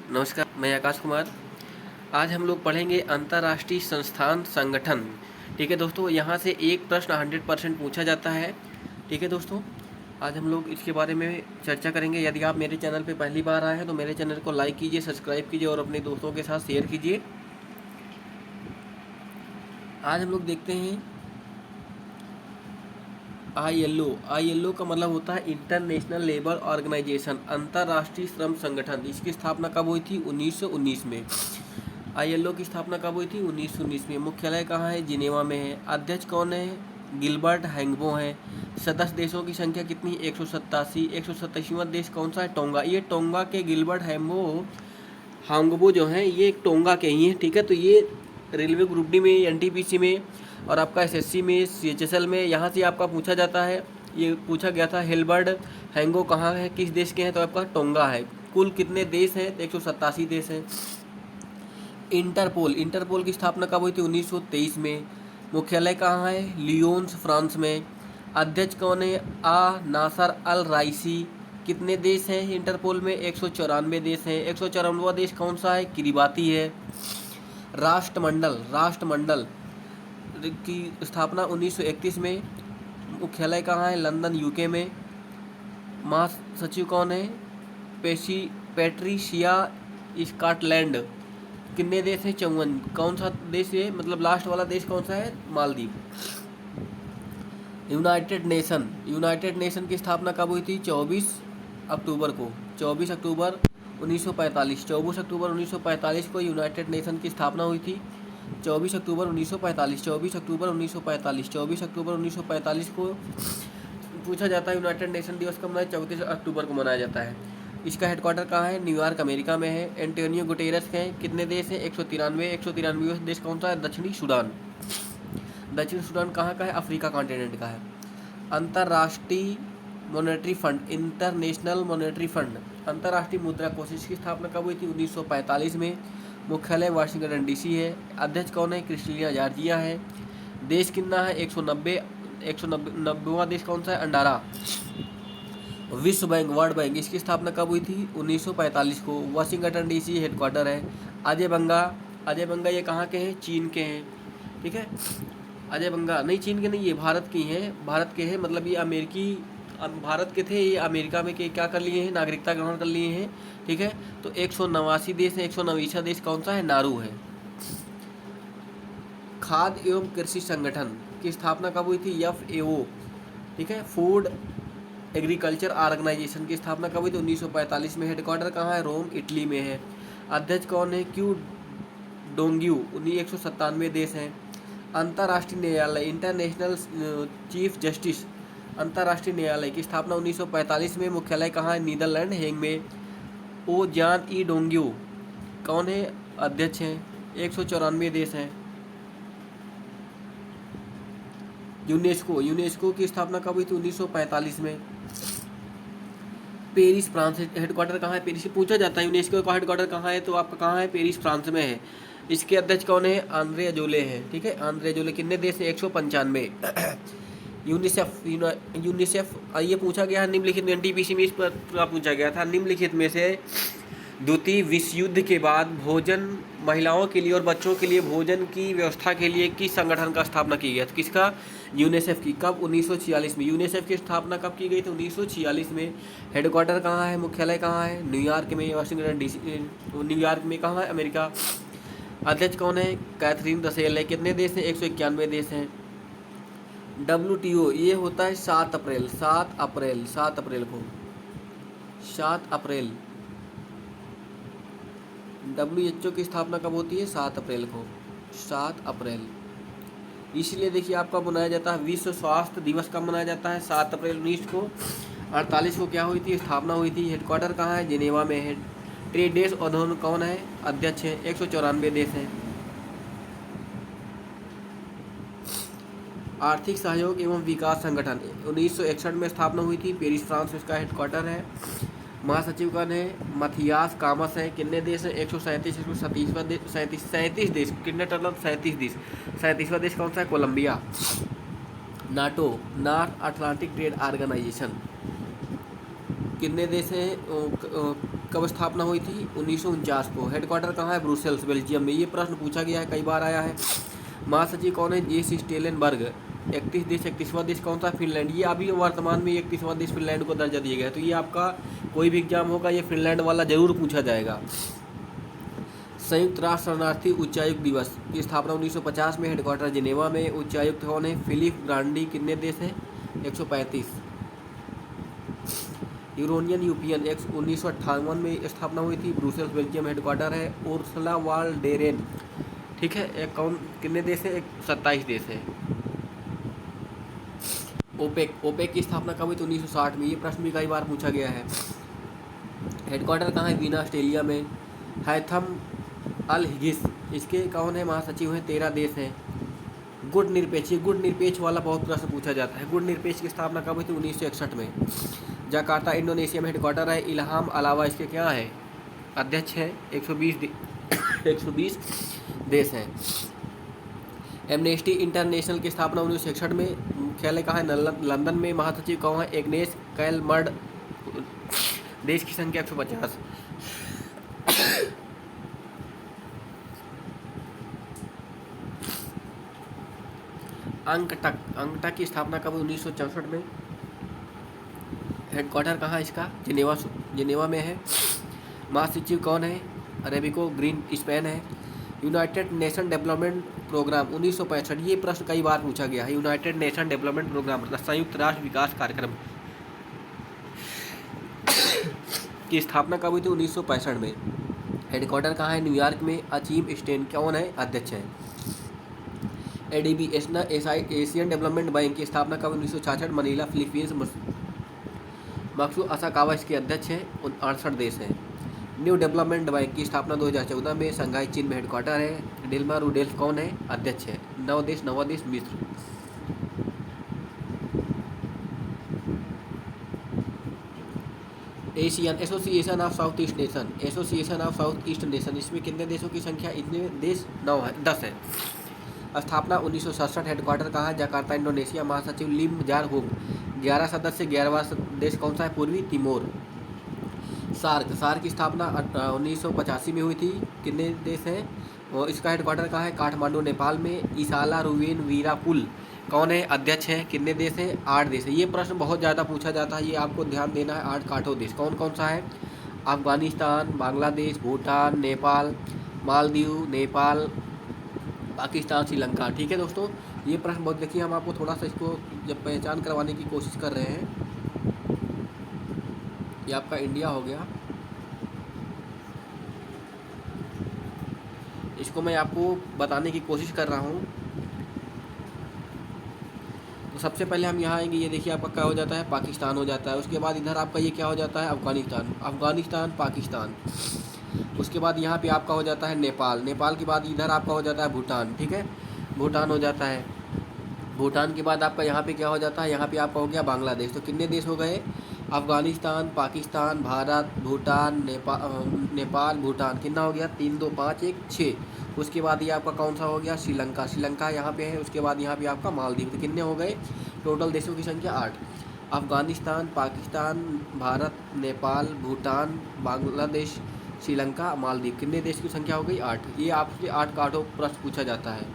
नमस्कार, मैं आकाश कुमार। आज हम लोग पढ़ेंगे अंतर्राष्ट्रीय संस्थान संगठन। ठीक है दोस्तों, यहाँ से एक प्रश्न 100% पूछा जाता है। ठीक है दोस्तों, आज हम लोग इसके बारे में चर्चा करेंगे। यदि आप मेरे चैनल पे पहली बार आए हैं तो मेरे चैनल को लाइक कीजिए, सब्सक्राइब कीजिए और अपने दोस्तों के साथ शेयर कीजिए। आज हम लोग देखते हैं ILO का मतलब होता है इंटरनेशनल लेबर ऑर्गेनाइजेशन, अंतर्राष्ट्रीय श्रम संगठन। इसकी स्थापना कब हुई थी? 1919 में। ILO की स्थापना कब हुई थी? 1919 में। मुख्यालय कहाँ है? जिनेवा में है। अध्यक्ष कौन है? गिलबर्ट हैंगबो हैं। सदस्य देशों की संख्या कितनी? 187। 187वां देश कौन सा है? टोंगा। ये टोंगा के गिलबर्ट हांगबो जो हैं ये टोंगा के ही हैं। ठीक है, तो ये रेलवे ग्रुप डी में, NTPC में और आपका SSC में, CHSL में, यहाँ से आपका पूछा जाता है। ये पूछा गया था हिलबर्ट हैंगो कहाँ है, किस देश के हैं? तो आपका टोंगा है। कुल कितने देश हैं? 187 देश हैं। इंटरपोल की स्थापना कब हुई थी? 1923 में। मुख्यालय कहाँ है? लियोन्स, फ्रांस में। अध्यक्ष कौन है? नासर अल राइसी। कितने देश हैं इंटरपोल में? 194 देश हैं। 194वां देश कौन सा है? किरिबाती है। राष्ट्रमंडल की स्थापना 1931 में। मुख्यालय कहाँ है? लंदन, UK में। महासचिव कौन है? Patricia Scotland. कितने देश हैं? 54। कौन सा देश है, मतलब लास्ट वाला देश कौन सा है? मालदीव। यूनाइटेड नेशन की स्थापना कब हुई थी? 24 अक्टूबर को। 24 अक्टूबर 1945। 24 अक्टूबर 1945 को यूनाइटेड नेशन की स्थापना हुई थी। 24 अक्टूबर 1945। 24 अक्टूबर 1945। 24 अक्टूबर 1945 को पूछा जाता है यूनाइटेड नेशन दिवस कब मनाया? 34 अक्टूबर को मनाया जाता है। इसका हेडक्वार्टर कहाँ है? न्यूयॉर्क, अमेरिका में है। एंटोनियो गुटेरेस के हैं। कितने देश हैं? 193। 193वां देश कौन सा है? दक्षिणी सूडान। दक्षिण सूडान कहाँ का है? अफ्रीका कॉन्टिनेंट का है। अंतर्राष्ट्रीय monetary fund, international monetary fund, अंतर्राष्ट्रीय मुद्रा कोष, इसकी स्थापना कब हुई थी? 1945 में। मुख्यालय वाशिंगटन DC है। अध्यक्ष कौन है? क्रिस्टलिना जॉर्जिया है। देश कितना है? 190। 190वां देश कौन सा है? अंडारा। विश्व बैंक, वर्ल्ड बैंक, इसकी स्थापना कब हुई थी? 1945 को। वाशिंगटन DC हेडक्वार्टर है। अजय बंगा ये कहाँ के हैं? चीन के हैं। ठीक है, अजय बंगा नहीं, चीन के नहीं, ये भारत की हैं। भारत के हैं, मतलब ये भारत के थे, ये अमेरिका में के क्या कर लिए हैं? नागरिकता ग्रहण कर लिए हैं। ठीक है, तो 189 देश हैं। 189वां देश कौन सा है? नारू है। खाद्य एवं कृषि संगठन की स्थापना कब हुई थी? FAO। ठीक है, फूड एग्रीकल्चर ऑर्गेनाइजेशन की स्थापना कब हुई थी? 1945 में। हेडक्वार्टर कहाँ है? रोम, इटली में है। अध्यक्ष कौन है? Q Dongyu. 197 देश हैं। अंतर्राष्ट्रीय न्यायालय, इंटरनेशनल चीफ जस्टिस, अंतर्राष्ट्रीय न्यायालय की स्थापना 1945 में। मुख्यालय कहाँ है? नीदरलैंड, हेग में। जान ई डोंग्यू कौन है? अध्यक्ष हैं। 194 देश हैं। यूनेस्को की स्थापना कब हुई थी? 1945 में। पेरिस, फ्रांस, हेडक्वार्टर कहाँ है? पेरिस से पूछा जाता है यूनेस्को का हेडक्वार्टर कहाँ है, तो आपका कहाँ है? पेरिस, फ्रांस में है। इसके अध्यक्ष कौन है? आंद्रे अजोले हैं। ठीक है, आंद्रे अजोले। कितने देश हैं? 195। यूनिसेफ ये पूछा गया है निम्नलिखित में, NTPC में इस पर पूछा गया था, निम्नलिखित में से द्वितीय विश्व युद्ध के बाद भोजन, महिलाओं के लिए और बच्चों के लिए भोजन की व्यवस्था के लिए किस संगठन का स्थापना की गई? तो किसका? यूनिसेफ की। कब? 1946 में। यूनिसेफ की स्थापना कब की गई थी? 1946 में। हेडक्वार्टर कहाँ है? मुख्यालय कहाँ है? न्यूयॉर्क में। वाशिंगटन DC, न्यूयॉर्क में कहाँ है? अमेरिका। अध्यक्ष कौन है? कैथरीन रसेल है। कितने देश हैं? 191 देश हैं। WTO ये होता है 7 अप्रैल को। 7 अप्रैल। WHO की स्थापना कब होती है? 7 अप्रैल को। 7 अप्रैल। इसलिए देखिए आपका मनाया जाता है विश्व स्वास्थ्य दिवस कब मनाया जाता है? 7 अप्रैल 1948 को क्या हुई थी? स्थापना हुई थी। हेडक्वार्टर कहाँ है? जिनेवा में है। ट्रेड डेज अधोन कौन है? अध्यक्ष है। 194 देश हैं। आर्थिक सहयोग एवं विकास संगठन 1961 में स्थापना हुई थी। पेरिस, फ्रांस इसका हेडक्वार्टर है। महासचिव कौन है? मथियास कामस है। कितने देश हैं? 137। 37 देश। कितने टोटल? 37 देश। 37वां देश कौन सा है? Colombia. NATO, North Atlantic trade organisation, कितने देश हैं? कब स्थापना हुई थी? 1949 को। हेडक्वार्टर कहाँ है? ब्रुसेल्स, बेल्जियम में। ये प्रश्न पूछा गया है, कई बार आया है। महासचिव कौन है? जेस स्टेलनबर्ग। 31 देश, 31वां देश कौन सा? फिनलैंड। ये अभी वर्तमान में 31वां देश फिनलैंड को दर्जा दिया गया है। तो ये आपका कोई भी एग्जाम होगा, ये फिनलैंड वाला जरूर पूछा जाएगा। संयुक्त राष्ट्र शरणार्थी उच्चायुक्त दिवस की स्थापना 1950 में। हेडक्वार्टर जिनेवा में। उच्चायुक्त कौन है? फिलिप ग्रांडी। कितने देश हैं? 135। यूरोनियन यूनियन 1958 में स्थापना हुई थी। ब्रुसेल्स, बेल्जियम हेडक्वार्टर है। उर्सुला वाल डेरेन, ठीक है। एक कौन, कितने देश है? 27 देश है। ओपेक, ओपेक की स्थापना कब हुई थी? 1960 में। ये प्रश्न भी कई बार पूछा गया है। हेडक्वार्टर कहाँ है? वीना, ऑस्ट्रेलिया में। हैथम अल हिगिस, इसके कौन है? महासचिव हैं। 13 देश हैं। गुट निरपेक्ष, गुट निरपेक्ष वाला बहुत प्रश्न पूछा जाता है। गुट निरपेक्ष की स्थापना कब हुई थी? 1961 में। जकार्ता, इंडोनेशिया में हेडक्वार्टर है। इल्हाम अलावा इसके क्या है? अध्यक्ष है। 120 देश हैं। एमनेस्टी इंटरनेशनल की स्थापना 1961 में। मुख्यालय कहाँ है? लंदन में। महासचिव कौन है? एग्नेस कैलमर्ड। देश की संख्या 150। अंकटक की स्थापना कब? 1964 में। हेडक्वार्टर कहाँ है इसका? जिनेवा में है। महासचिव कौन है? अरेबिको ग्रीन, स्पेन है। यूनाइटेड नेशन डेवलपमेंट प्रोग्राम 1965, ये प्रश्न कई बार पूछा गया है। यूनाइटेड नेशन डेवलपमेंट प्रोग्राम, संयुक्त राष्ट्र विकास कार्यक्रम की स्थापना कब हुई थी? 1965 में। हेडक्वार्टर कहाँ है? न्यूयॉर्क में। अचीम स्टेन कौन है? अध्यक्ष है। एडीबी, एशियन डेवलपमेंट बैंक की स्थापना कब? 1966, मनीला, फिलीपींस। मक्सू असाकावा इसके अध्यक्ष हैं। 68 देश हैं। न्यू डेवलपमेंट बैंक की स्थापना 2014 में। शंघाई, चीन में हेडक्वार्टर है। डिल्मा रूसेफ कौन है? अध्यक्ष है। 9 देश, नवा देश मिस्र। Asian association of south east nation, association of south east nation, इसमें कितने देशों की संख्या? इतने देश 9 है, 10 है। स्थापना 1967। हेडक्वार्टर कहाँ है? Jakarta, Indonesia. महासचिव लिम जार होंग। 11 सदस्य, 11वां देश कौन सा है? पूर्वी तिमोर। सार्क की स्थापना 1985 में हुई थी। कितने देश हैं? और इसका हेडक्वार्टर कहाँ है? काठमांडू, नेपाल में। ईसाला रुवेन वीराकुल कौन है? अध्यक्ष है। कितने देश हैं? 8 देश है। ये प्रश्न बहुत ज़्यादा पूछा जाता है, ये आपको ध्यान देना है। 8 काठों देश कौन कौन सा है? अफगानिस्तान, बांग्लादेश, भूटान, नेपाल, मालदीव, नेपाल, पाकिस्तान, श्रीलंका। ठीक है दोस्तों, ये प्रश्न बहुत, देखिए हम आपको थोड़ा सा इसको जब पहचान करवाने की कोशिश कर रहे हैं। ये आपका इंडिया हो गया, इसको मैं आपको बताने की कोशिश कर रहा हूँ। तो सबसे पहले हम यहाँ आएंगे, ये देखिए आपका क्या हो जाता है? पाकिस्तान हो जाता है। उसके बाद इधर आपका ये क्या हो जाता है? अफगानिस्तान, पाकिस्तान। उसके बाद यहाँ पे आपका हो जाता है नेपाल के बाद इधर आपका हो जाता है भूटान। ठीक है, भूटान हो जाता है। भूटान के बाद आपका यहाँ पे क्या हो जाता है? यहाँ पे आपका हो गया बांग्लादेश। तो कितने देश हो गए? अफगानिस्तान, पाकिस्तान, भारत, भूटान, नेपाल, भूटान। कितना हो गया? 3, 2, 5, 1, 6। उसके बाद ये आपका कौन सा हो गया? श्रीलंका यहाँ पे है। उसके बाद यहाँ पे आपका मालदीव। तो कितने हो गए टोटल देशों की संख्या? 8। अफगानिस्तान, पाकिस्तान, भारत, नेपाल, भूटान, बांग्लादेश, श्रीलंका, मालदीव। कितने देश की संख्या हो गई? 8। ये आपसे 8 काठों प्रश्न पूछा जाता है।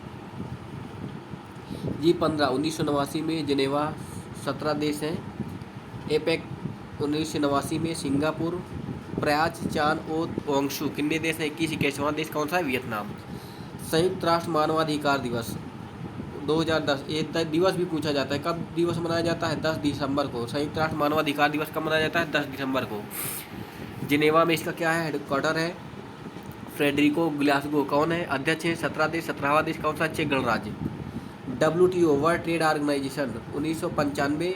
G15 1989 में जिनेवा, 17 देश हैं। एपेक 1989 में सिंगापुर, प्रयाग, चान ओ वांगशू। कितने देश हैं? 21वां देश कौन सा है? वियतनाम। संयुक्त राष्ट्र मानवाधिकार दिवस 2010, ये दिवस भी पूछा जाता है। कब दिवस मनाया जाता है? 10 दिसंबर को। संयुक्त राष्ट्र मानवाधिकार दिवस कब मनाया जाता है? 10 दिसंबर को। जिनेवा में इसका क्या है? हेडक्वार्टर है। फ्रेडरिको ग्लासगो कौन है? अध्यक्ष है। 17 देश, 17वां देश कौन सा? चेक गणराज्य। WTO वर्ल्ड ट्रेड ऑर्गेनाइजेशन 1995,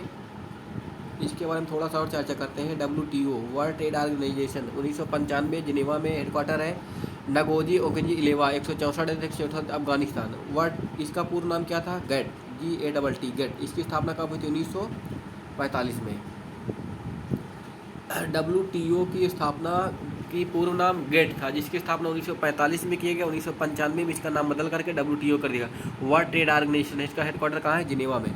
इसके बारे में थोड़ा सा और चर्चा करते हैं। WTO world trade organisation 1995 Geneva में हेडक्वार्टर है। Ngozi Okonjo-Iweala 164 164 Afghanistan. वर्ल्ड, इसका पूर्ण नाम क्या था? GATT, GATT GATT. इसकी स्थापना कब हुई थी? 1945 में। WTO की स्थापना की पूर्व नाम गेट था, जिसकी स्थापना 1945 में किया गया। 1995 में इसका नाम बदल करके WTO कर दिया। वर्ल्ड ट्रेड ऑर्गेनाइजेशन है, इसका हेडक्वार्टर कहाँ है? जिनेवा में।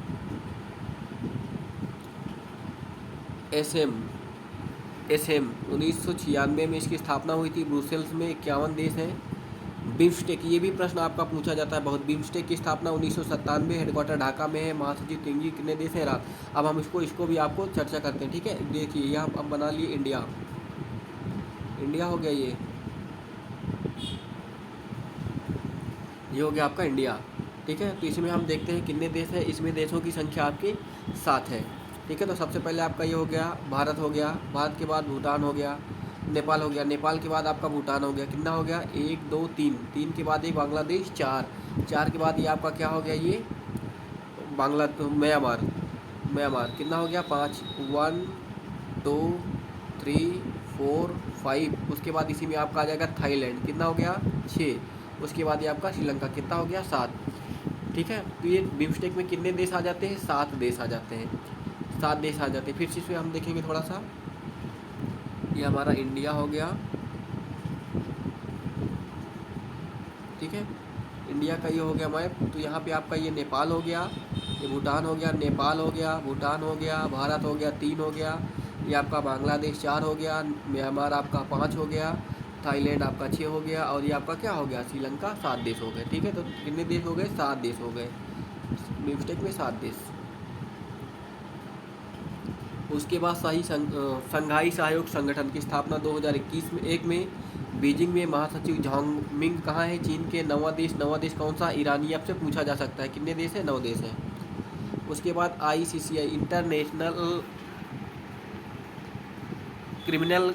एसएम 1996 में इसकी स्थापना हुई थी। ब्रुसेल्स में 51 देश हैं। बिम्स्टेक, ये भी प्रश्न आपका पूछा जाता है बहुत। बिम्स्टेक की स्थापना 1997, हेडक्वार्टर ढाका में है। महासचिव तेंगी कितने देश हैं? रात। अब हम इसको भी आपको चर्चा करते हैं, ठीक है। देखिए यहाँ अब बना लिए इंडिया, इंडिया हो गया ये हो गया आपका इंडिया, ठीक है। तो इसमें हम देखते हैं कितने देश हैं। इसमें देशों की संख्या आपकी 7 है, ठीक है। तो सबसे पहले आपका ये हो गया भारत हो गया, भारत के बाद भूटान हो गया, नेपाल हो गया, नेपाल के बाद आपका भूटान हो गया। कितना हो गया? 1 2 3, 3 के बाद ये बांग्लादेश, 4, 4 के बाद ये आपका क्या हो गया? ये म्यांमार, म्यांमार कितना हो गया? 5, 1 2 3 4 5। उसके बाद इसी में आपका आ जाएगा थाईलैंड, कितना हो गया? 6। उसके बाद ये आपका श्रीलंका, कितना हो गया? 7, ठीक है। तो ये बिम्स्टेक में कितने देश आ जाते हैं? 7 देश आ जाते हैं, 7 देश आ जाते हैं। फिर से इसमें हम देखेंगे थोड़ा सा, ये हमारा इंडिया हो गया, ठीक है। इंडिया का ये हो गया मैप। तो यहाँ पे आपका ये नेपाल हो गया, ये भूटान हो गया, नेपाल हो गया, भूटान हो गया, भारत हो गया, 3 हो गया, ये आपका बांग्लादेश 4 हो गया, म्यांमार आपका 5 हो गया, थाईलैंड आपका 6 हो गया, और ये आपका क्या हो गया? श्रीलंका। 7 देश हो गए, ठीक है। तो कितने देश हो गए? 7 देश हो गए बिम्स्टेक में, 7 देश। उसके बाद संघाई सहयोग संगठन की स्थापना 2021 में 1 में बीजिंग में। महासचिव झांगमिंग कहाँ है? चीन के। 9वां देश कौन सा? ईरान। ये आपसे पूछा जा सकता है। कितने देश हैं? 9 देश हैं। उसके बाद ICCI इंटरनेशनल क्रिमिनल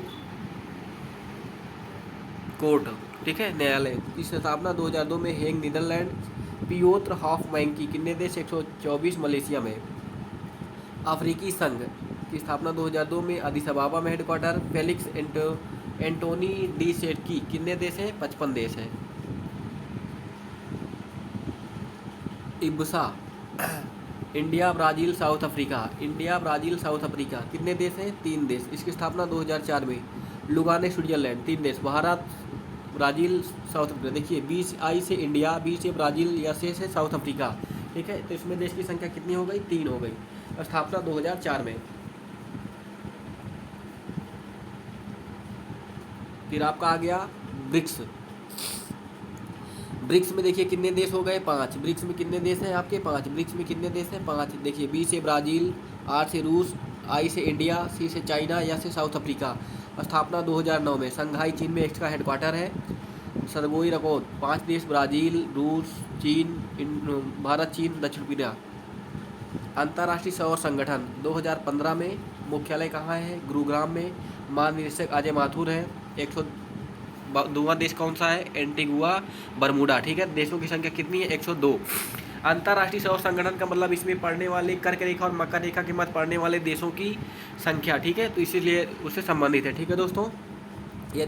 कोर्ट, ठीक है, न्यायालय की स्थापना 2002 में हेग नीदरलैंड। पियोत्र हॉफमैंकी कितने देश? 124 मलेशिया में। अफ्रीकी संघ की स्थापना 2002 में अदिस अबाबा में हेडक्वार्टर। फेलिक्स एंटोनी डी सेटकी कितने देश हैं? 55 देश हैं। IBSA India Brazil south Africa, India Brazil south Africa कितने देश हैं? 3 देश। इसकी स्थापना 2004 में। लुगाने स्विट्जरलैंड 3 देश। Bharat, Brazil, south Africa. देखिए BI से इंडिया, B से ब्राज़ील, या से साउथ अफ्रीका, ठीक है। तो इसमें देश की संख्या कितनी हो गई? 3 हो गई। स्थापना 2004 में। फिर आपका आ गया ब्रिक्स। ब्रिक्स में देखिए कितने देश हो गए? 5। ब्रिक्स में कितने देश हैं आपके? 5। ब्रिक्स में कितने देश हैं? 5। देखिए B से ब्राज़ील, R से रूस, I से इंडिया, C से चाइना, या से साउथ अफ्रीका। स्थापना 2009 में। संघाई चीन में इसका हेडक्वार्टर है। सरबोई रकोत 5 देश ब्राज़ील, रूस, चीन, भारत, चीन, दक्षिण कोरिया। अंतर्राष्ट्रीय सौर संगठन 2015 में। मुख्यालय कहाँ है? गुरुग्राम में। महानिदेशक अजय माथुर है। 102वां देश कौन सा है? एंटीगुआ बरमूडा, ठीक है। देशों की संख्या कितनी है? 102। अंतर्राष्ट्रीय सौर संगठन का मतलब इसमें पढ़ने वाले कर्क रेखा और मकर रेखा के मध्य पढ़ने वाले देशों की संख्या, ठीक है। तो इसीलिए उससे संबंधित है, ठीक है दोस्तों। ये